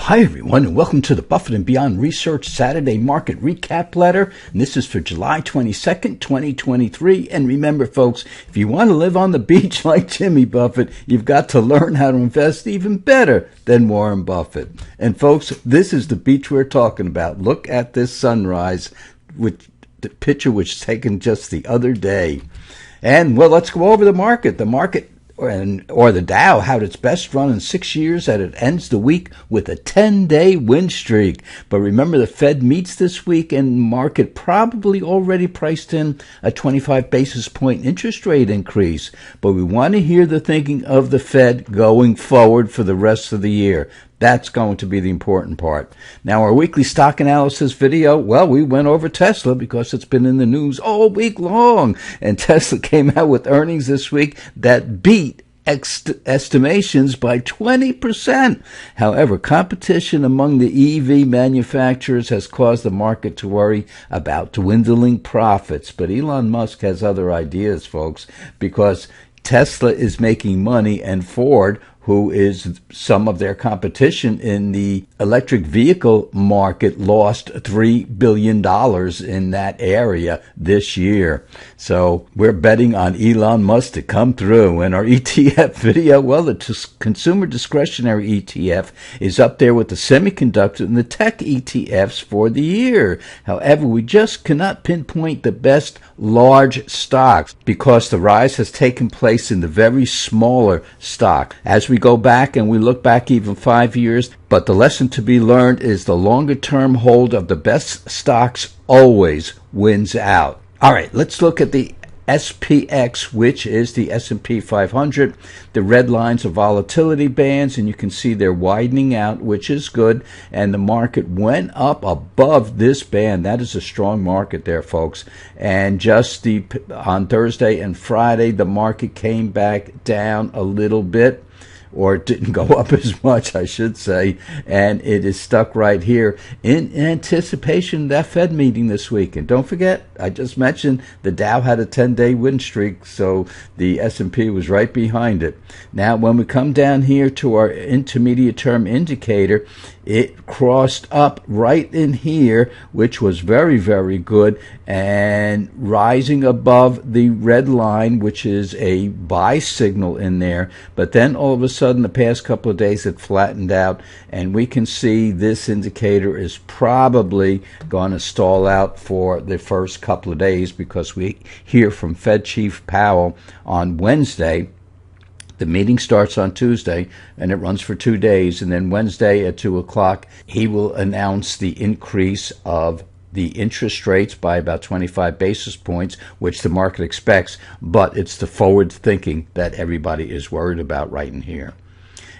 Hi everyone, and welcome to the Buffett and Beyond Research Saturday Market Recap Letter. And this is for July 22nd, 2023. And remember, folks, if you want to live on the beach like Jimmy Buffett, you've got to learn how to invest even better than Warren Buffett. And folks, this is the beach we're talking about. Look at this sunrise, which the picture was taken just the other day. And well, let's go over the market. The market or the Dow had its best run in 6 years, and it ends the week with a 10-day win streak. But remember, the Fed meets this week, and market probably already priced in a 25 basis point interest rate increase. But we want to hear the thinking of the Fed going forward for the rest of the year. That's going to be the important part. Now, our weekly stock analysis video, well, we went over Tesla because it's been in the news all week long. And Tesla came out with earnings this week that beat estimations by 20%. However, competition among the EV manufacturers has caused the market to worry about dwindling profits. But Elon Musk has other ideas, folks, because Tesla is making money, and Ford, who is some of their competition in the electric vehicle market, lost $3 billion in that area this year. So we're betting on Elon Musk to come through. And our ETF video, well, the consumer discretionary ETF is up there with the semiconductor and the tech ETFs for the year. However, we just cannot pinpoint the best large stocks because the rise has taken place in the very smaller stock. As we go back and we look back even 5 years, but the lesson to be learned is the longer term hold of the best stocks always wins out. All right, let's look at the SPX, which is the S&P 500. The red lines are volatility bands, and you can see they're widening out, which is good. And the market went up above this band. That is a strong market there, folks. And just on Thursday and Friday, the market came back down a little bit, or it didn't go up as much, I should say, and it is stuck right here in anticipation of that Fed meeting this week. And don't forget, I just mentioned the Dow had a 10-day win streak, so the S&P was right behind it. Now, when we come down here to our intermediate term indicator, it crossed up right in here, which was very, very good, and rising above the red line, which is a buy signal in there. But then all of a sudden, the past couple of days, it flattened out, and we can see this indicator is probably going to stall out for the first couple of days because we hear from Fed Chief Powell on Wednesday. The meeting starts on Tuesday, and it runs for 2 days. And then Wednesday at 2 o'clock, he will announce the increase of the interest rates by about 25 basis points, which the market expects. But it's the forward thinking that everybody is worried about right in here.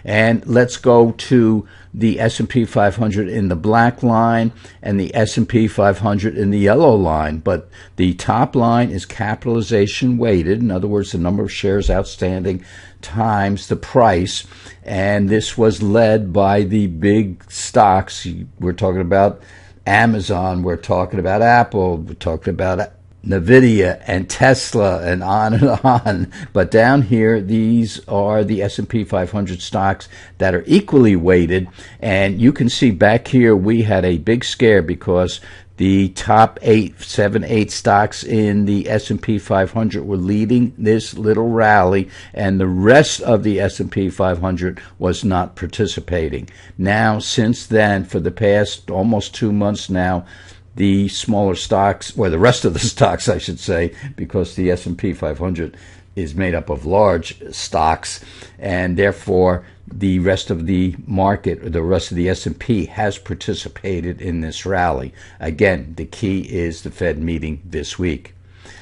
And let's go to the S&P 500 in the black line and the S&P 500 in the yellow line. But the top line is capitalization weighted. In other words, the number of shares outstanding times the price. And this was led by the big stocks. We're talking about Amazon. We're talking about Apple. We're talking about NVIDIA and Tesla and on. But down here, these are the S&P 500 stocks that are equally weighted. And you can see back here, we had a big scare because the top 7, 8 stocks in the S&P 500 were leading this little rally, and the rest of the S&P 500 was not participating. Now, since then, for the past almost 2 months now, the smaller stocks, or the rest of the stocks, I should say, because the S&P 500 is made up of large stocks, and therefore the rest of the market, or the rest of the S&P, has participated in this rally. Again, the key is the Fed meeting this week.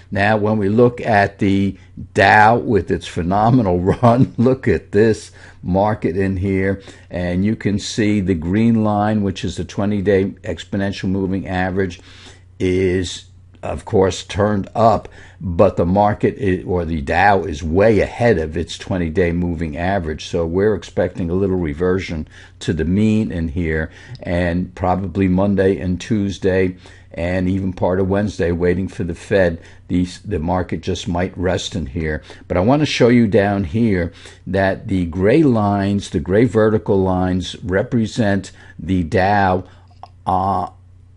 Now, when we look at the Dow with its phenomenal run, look at this market in here, and you can see the green line, which is the 20-day exponential moving average, is of course, turned up, but the market or the Dow is way ahead of its 20-day moving average. So we're expecting a little reversion to the mean in here, and probably Monday and Tuesday and even part of Wednesday, waiting for the Fed. The market just might rest in here. But I want to show you down here that the gray lines, the gray vertical lines, represent the Dow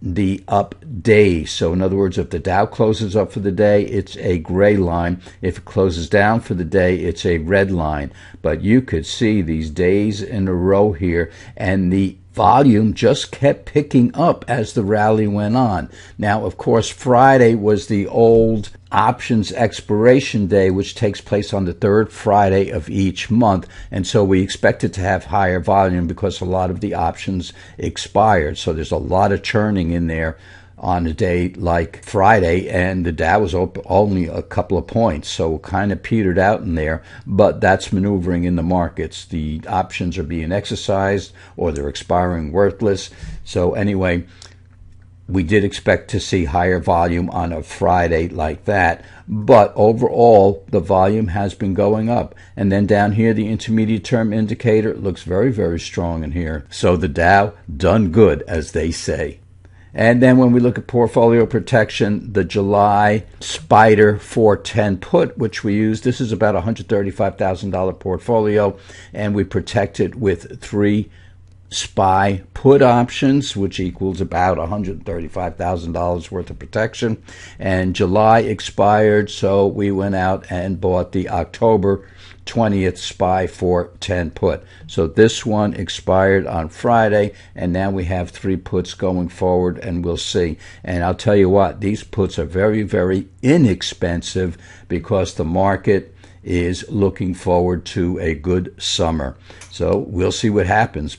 the up days. So in other words, if the Dow closes up for the day, it's a gray line. If it closes down for the day, it's a red line. But you could see these days in a row here, and the volume just kept picking up as the rally went on. Now, of course, Friday was the old options expiration day, which takes place on the third Friday of each month. And so we expected to have higher volume because a lot of the options expired. So there's a lot of churning in there on a day like Friday, and the Dow was only a couple of points, so kind of petered out in there. But that's maneuvering in the markets. The options are being exercised or they're expiring worthless. So anyway, we did expect to see higher volume on a Friday like that, but overall the volume has been going up. And then down here, the intermediate term indicator looks very, very strong in here. So the Dow done good, as they say. And then when we look at portfolio protection, the July Spider 410 put, which we use, this is about a $135,000 portfolio, and we protect it with 3 SPY put options, which equals about $135,000 worth of protection. And July expired, so we went out and bought the October 20th SPY 410 put. So this one expired on Friday, and now we have 3 puts going forward, and we'll see. And I'll tell you what, these puts are very, very inexpensive because the market is looking forward to a good summer. So we'll see what happens.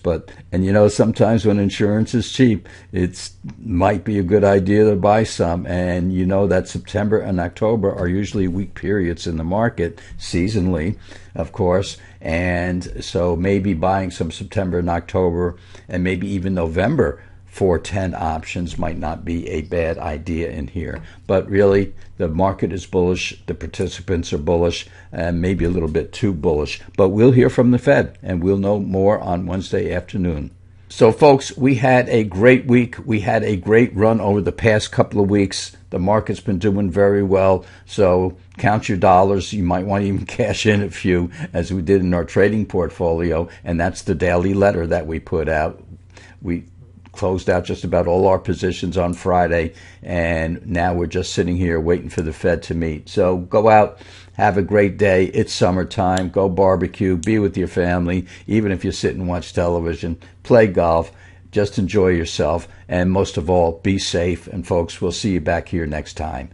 And you know, sometimes when insurance is cheap, it might be a good idea to buy some. And you know that September and October are usually weak periods in the market, seasonally, of course. And so maybe buying some September and October, and maybe even November 410 options might not be a bad idea in here. But really, the market is bullish, the participants are bullish, and maybe a little bit too bullish. But we'll hear from the Fed, and we'll know more on Wednesday afternoon. So folks, we had a great week. We had a great run over the past couple of weeks. The market's been doing very well. So count your dollars. You might want to even cash in a few, as we did in our trading portfolio. And that's the daily letter that we put out. We closed out just about all our positions on Friday, and now we're just sitting here waiting for the Fed to meet. So go out, have a great day. It's summertime. Go barbecue, be with your family, even if you sit and watch television, play golf, just enjoy yourself, and most of all, be safe. And folks, we'll see you back here next time.